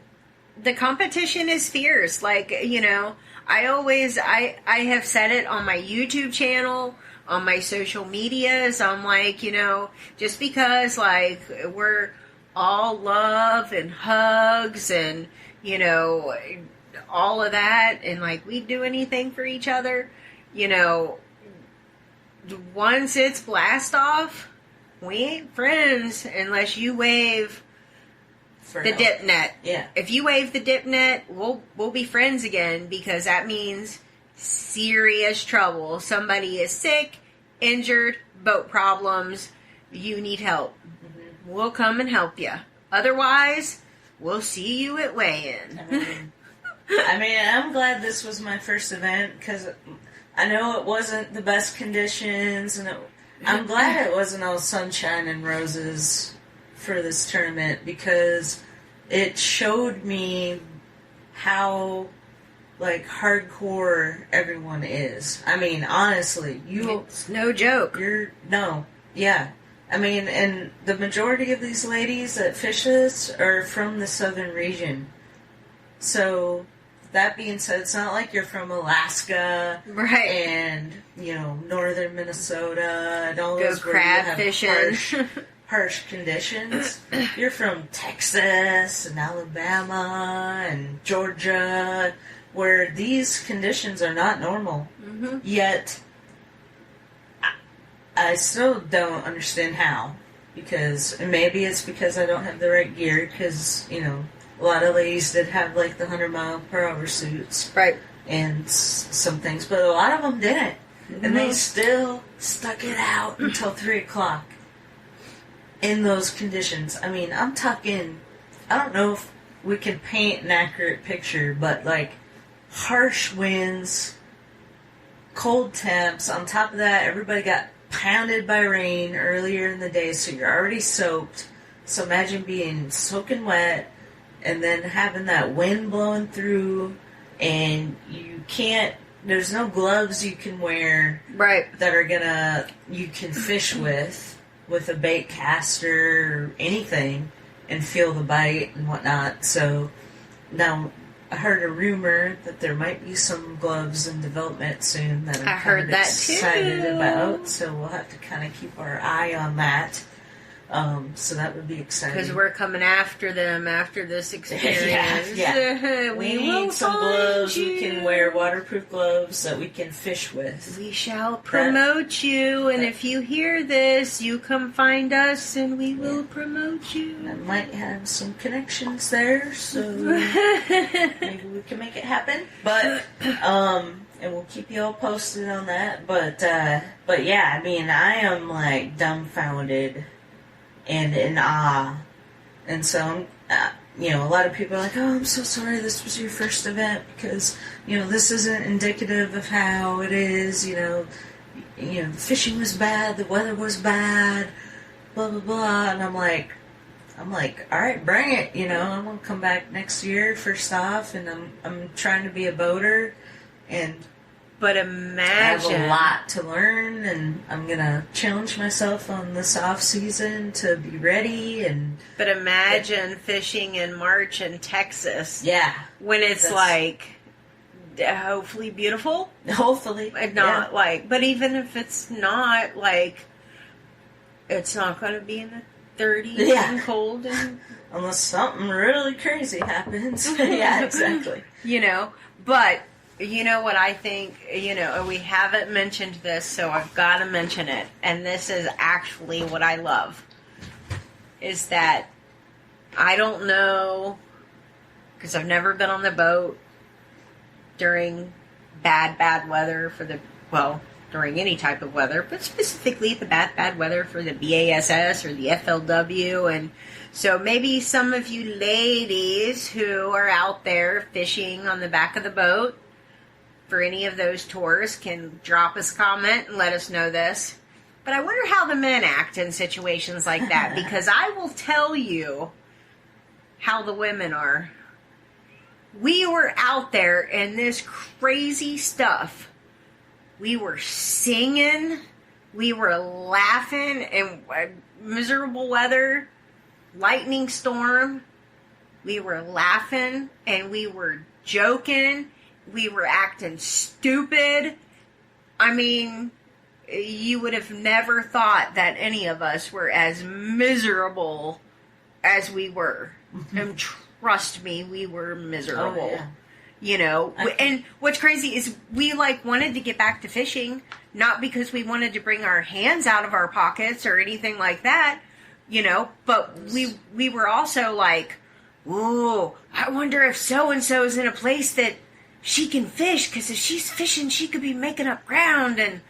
The competition is fierce. Like, you know, I have said it on my YouTube channel, on my social medias. I'm like, you know, just because, like, we're all love and hugs and, you know, all of that, and, like, we do anything for each other, you know, once it's blast off, we ain't friends unless you wave the dip net. Yeah. If you wave the dip net, we'll be friends again, because that means serious trouble. Somebody is sick, injured, boat problems. You need help. Mm-hmm. We'll come and help you. Otherwise, we'll see you at weigh-in. I mean, I'm glad this was my first event, because I know it wasn't the best conditions, and I'm glad it wasn't all sunshine and roses for this tournament, because it showed me how, like, hardcore everyone is. I mean, honestly, It's no joke. I mean, and the majority of these ladies that fish this are from the southern region. So, that being said, it's not like you're from Alaska, Right. and, you know, northern Minnesota, and all Go those where crab you have fishing. harsh conditions. You're from Texas and Alabama and Georgia, where these conditions are not normal. Mm-hmm. Yet, I still don't understand how. Because maybe it's because I don't have the right gear, because, you know, a lot of ladies did have, like, the 100-mile-per-hour suits. Right. And some things, but a lot of them didn't. Mm-hmm. And they still stuck it out until 3 o'clock. In those conditions. I mean, I'm talking, I don't know if we can paint an accurate picture, but, like, harsh winds, cold temps. On top of that, everybody got pounded by rain earlier in the day, so you're already soaked. So imagine being soaking wet, and then having that wind blowing through, and you can't, there's no gloves you can wear. Right. That are you can fish with a bait caster or anything, and feel the bite and whatnot. So now I heard a rumor that there might be some gloves in development soon that I'm heard that excited too. about. So we'll have to kind of keep our eye on that. So that would be exciting. Because we're coming after them after this experience. Yeah. We need will some find gloves. you. We can wear waterproof gloves that we can fish with. We shall promote you, and if you hear this, you come find us, and we will promote you. I might have some connections there, so maybe we can make it happen. But and we'll keep you all posted on that. But yeah, I mean, I am like dumbfounded and in awe, and so you know, a lot of people are like, "Oh, I'm so sorry this was your first event because you know this isn't indicative of how it is." You know, the fishing was bad, the weather was bad, blah blah blah, and I'm like, all right, bring it. You know, I'm gonna come back next year first off, and I'm trying to be a boater, and But I imagine have a lot to learn, and I'm gonna challenge myself on this off season to be ready. But imagine fishing in March in Texas. Yeah, When it's like hopefully beautiful. hopefully, Not like, but even if it's not, like, it's not going to be in the 30s and cold, and unless something really crazy happens. Yeah, exactly. you know. But you know what I think? You know, we haven't mentioned this, so I've got to mention it. And this is actually what I love. Is that I don't know, because I've never been on the boat during bad weather during any type of weather, but specifically the bad weather for the BASS or the FLW. And so maybe some of you ladies who are out there fishing on the back of the boat for any of those tours can drop us a comment and let us know this. But I wonder how the men act in situations like that, because I will tell you how the women are. We were out there in this crazy stuff. We were singing, we were laughing in miserable weather, lightning storm. We were laughing and we were joking. We were acting stupid. I mean, you would have never thought that any of us were as miserable as we were. And trust me, we were miserable. Oh, yeah. You know, and what's crazy is we wanted to get back to fishing, not because we wanted to bring our hands out of our pockets or anything like that, you know, but we were also like, ooh, I wonder if so-and-so's in a place that she can fish, because if she's fishing, she could be making up ground, and,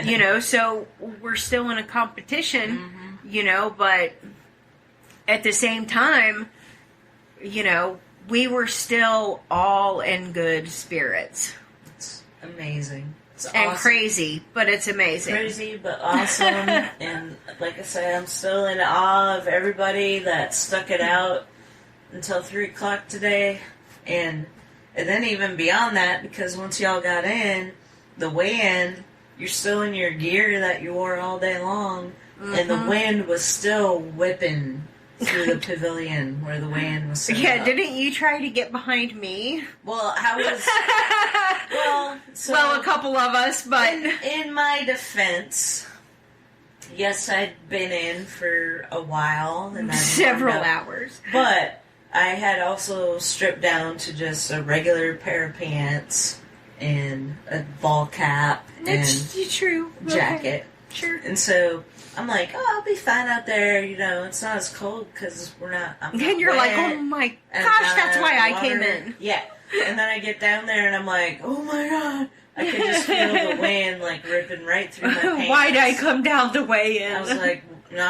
you know, so we're still in a competition, you know, but at the same time, you know, we were still all in good spirits. It's amazing. It's and awesome. Crazy, but it's amazing. Crazy, but awesome. And like I said, I'm still in awe of everybody that stuck it out until 3 o'clock today. And then even beyond that, because once y'all got in, the weigh-in, you're still in your gear that you wore all day long. And the wind was still whipping through the pavilion where the weigh-in was set Yeah, up. didn't you try to get behind me? Well, I was... Well, a couple of us, but... In my defense, yes, I'd been in for a while. And several hours. But I had also stripped down to just a regular pair of pants and a ball cap That's true. jacket. Okay. Sure. And so... I'm like, oh, I'll be fine out there, you know, it's not as cold because I'm not And you're like, wet, oh my and gosh, that's why I water. came in. Yeah. And then I get down there and I'm like, oh my god. I could just feel the wind like ripping right through my pants. Why'd I come down the way in? I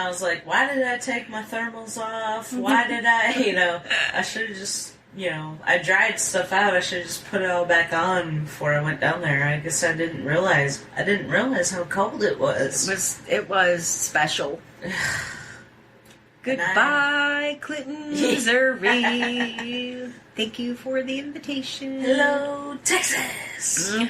was like, why did I take my thermals off? Why did I, you know, I should have just, you know, I dried stuff out. I should have just put it all back on before I went down there. I guess I didn't realize how cold it was. It was special. Goodbye, Clinton, Missouri. Thank you for the invitation. Hello, Texas. No,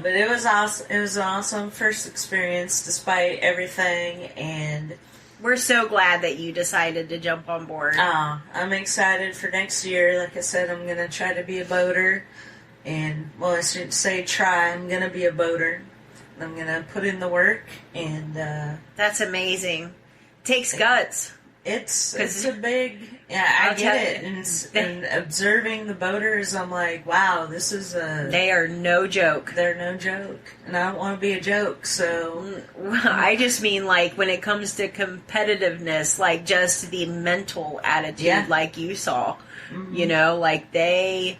but it was awesome. It was an awesome first experience despite everything, and we're so glad that you decided to jump on board. I'm excited for next year. Like I said, I'm going to try to be a boater. And, well, I should say try. I'm going to be a boater. I'm going to put in the work. And that's amazing. takes guts. It's a big, I get it. And observing the boaters, I'm like, wow, they are no joke. They're no joke. And I don't want to be a joke, so. I just mean, like, when it comes to competitiveness, like, just the mental attitude, like you saw. You know, like, they're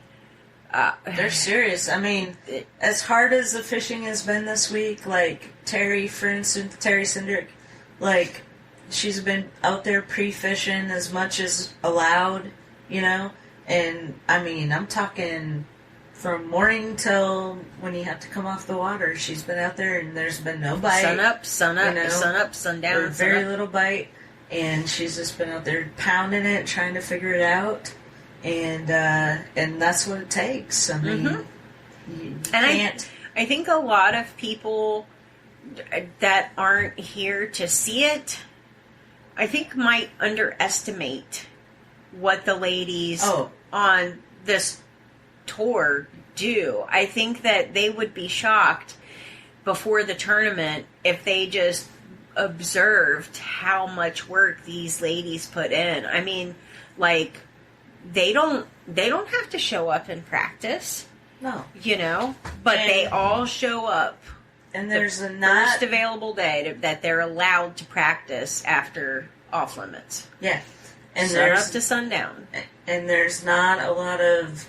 serious. I mean, as hard as the fishing has been this week, like, Terry, for instance, Terry Sindrick, like, she's been out there pre-fishing as much as allowed, you know? And, I mean, I'm talking from morning till when you have to come off the water. She's been out there and there's been no bite. Sun up, sun up, sundown. Or very little bite. And she's just been out there pounding it, trying to figure it out. And that's what it takes. I mean, you can't. I think a lot of people that aren't here to see it, I think might underestimate what the ladies on this tour do. I think that they would be shocked before the tournament if they just observed how much work these ladies put in. I mean, like, they don't have to show up in practice. No. You know? But they all show up. And there's the first available day that they're allowed to practice after off limits. Yeah. And sun up to sundown. And there's not a lot of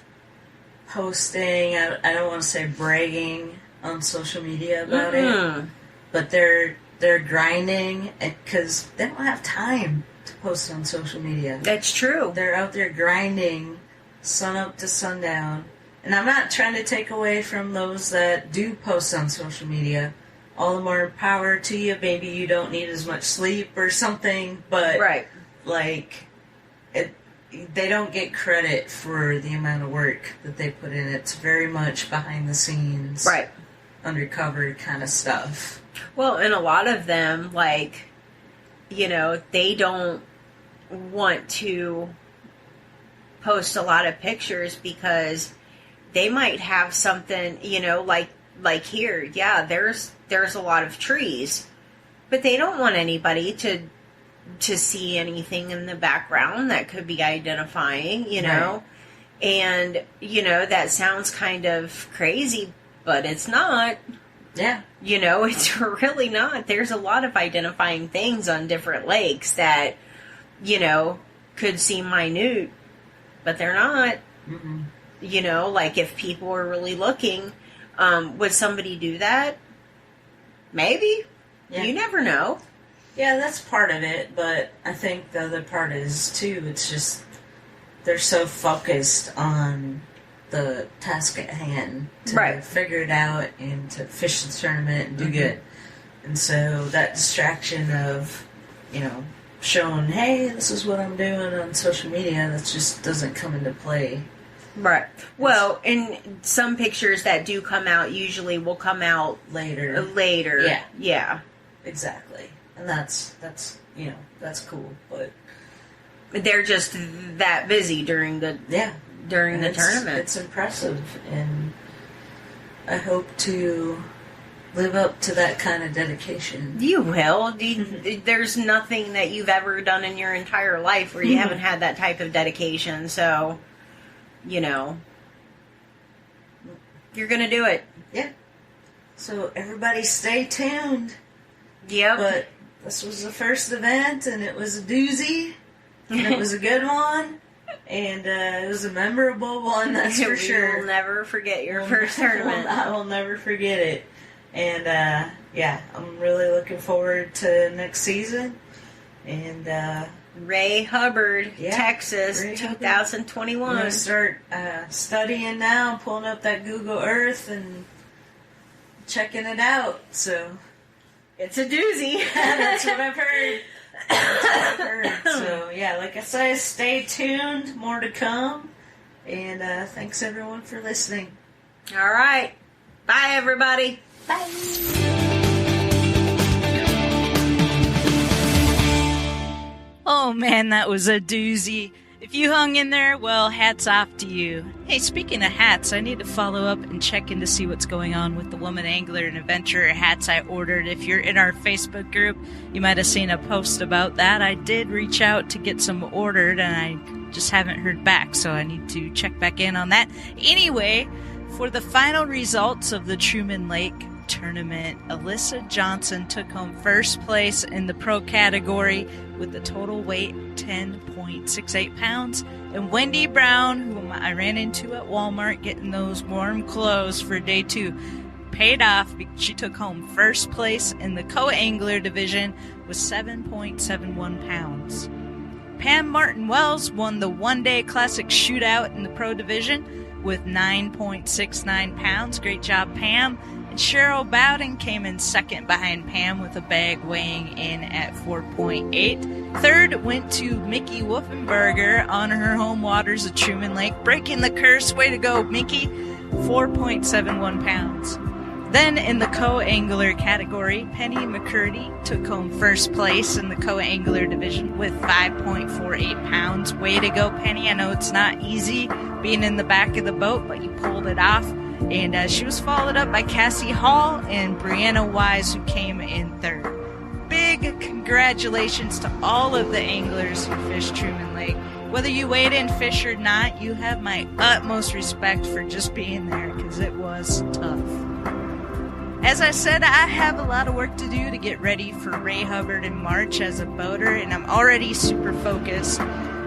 posting, I don't want to say bragging on social media about it. But they're grinding because they don't have time to post on social media. That's true. They're out there grinding sun up to sundown. And I'm not trying to take away from those that do post on social media. All the more power to you. Maybe you don't need as much sleep or something, but like, they don't get credit for the amount of work that they put in. It's very much behind the scenes, undercover kind of stuff. Well, and a lot of them, like, you know, they don't want to post a lot of pictures because they might have something, you know, like here, there's a lot of trees, but they don't want anybody to see anything in the background that could be identifying, you know, and, you know, that sounds kind of crazy, but it's not. Yeah. You know, it's really not. There's a lot of identifying things on different lakes that, you know, could seem minute, but they're not. You know, like, if people are really looking, would somebody do that? Maybe. Yeah. You never know. Yeah, that's part of it, but I think the other part is, too, it's just they're so focused on the task at hand to figure it out and to fish the tournament and do good. And so that distraction of, you know, showing, hey, this is what I'm doing on social media, that just doesn't come into play. Right. Well, and some pictures that do come out usually will come out later. Yeah. Yeah. Exactly. And that's you know, that's cool, but they're just that busy during the tournament. It's impressive, and I hope to live up to that kind of dedication. You will. There's nothing that you've ever done in your entire life where you haven't had that type of dedication, so, you know, you're going to do it. Yeah. So everybody stay tuned. Yep. But this was the first event, and it was a doozy, and it was a good one, and it was a memorable one, that's for sure. We will never forget your first tournament. I will never forget it. And, yeah, I'm really looking forward to next season. And, Ray Hubbard, Texas, Ray 2021. I'm going to start studying now, pulling up that Google Earth and checking it out, so... It's a doozy. That's what I've heard. So, yeah, like I say, stay tuned. More to come. And thanks, everyone, for listening. All right. Bye, everybody. Bye. Oh, man, that was a doozy. If you hung in there, well, hats off to you. Hey, speaking of hats, I need to follow up and check in to see what's going on with the Woman Angler and Adventurer hats I ordered. If you're in our Facebook group, you might have seen a post about that. I did reach out to get some ordered, and I just haven't heard back, so I need to check back in on that. Anyway, for the final results of the Truman Lake tournament, Alyssa Johnson took home first place in the pro category with the total weight 10.68 pounds, and Wendy Brown, whom I ran into at Walmart getting those warm clothes for day 2, paid off because she took home first place in the co-angler division with 7.71 pounds. Pam Martin Wells won the one-day classic shootout in the pro division with 9.69 pounds. Great job, Pam. And Cheryl Bowden came in second behind Pam with a bag weighing in at 4.8. Third went to Mickey Wolfenberger on her home waters of Truman Lake, breaking the curse. Way to go, Mickey. 4.71 pounds. Then in the co-angler category, Penny McCurdy took home first place in the co-angler division with 5.48 pounds. Way to go, Penny. I know it's not easy being in the back of the boat, but you pulled it off. And she was followed up by Cassie Hall and Brianna Wise, who came in third. Big congratulations to all of the anglers who fished Truman Lake. Whether you wade in fish or not, you have my utmost respect for just being there, because it was tough. As I said, I have a lot of work to do to get ready for Ray Hubbard in March as a boater, and I'm already super focused.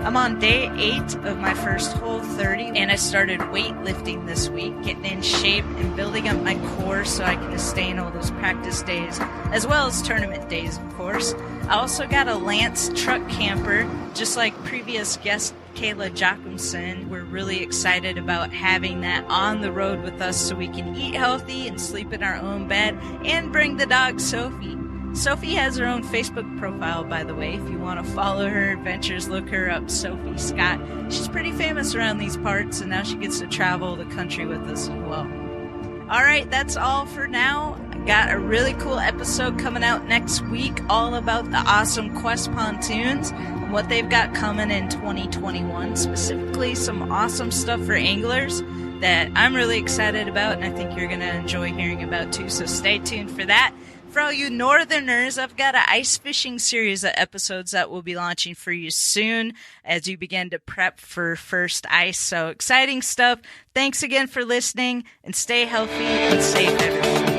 I'm on day 8 of my first whole 30, and I started weightlifting this week, getting in shape and building up my core so I can sustain all those practice days, as well as tournament days, of course. I also got a Lance truck camper, just like previous guest Kayla Jacobson. We're really excited about having that on the road with us so we can eat healthy and sleep in our own bed and bring the dog Sophie. Sophie has her own Facebook profile, by the way. If you want to follow her adventures, look her up, Sophie Scott. She's pretty famous around these parts, and now she gets to travel the country with us as well. All right, that's all for now. I got a really cool episode coming out next week, all about the awesome Quest pontoons and what they've got coming in 2021, specifically some awesome stuff for anglers that I'm really excited about, and I think you're going to enjoy hearing about too, so stay tuned for that. For all you northerners, I've got an ice fishing series of episodes that will be launching for you soon as you begin to prep for first ice. So exciting stuff. Thanks again for listening, and stay healthy and safe, everyone.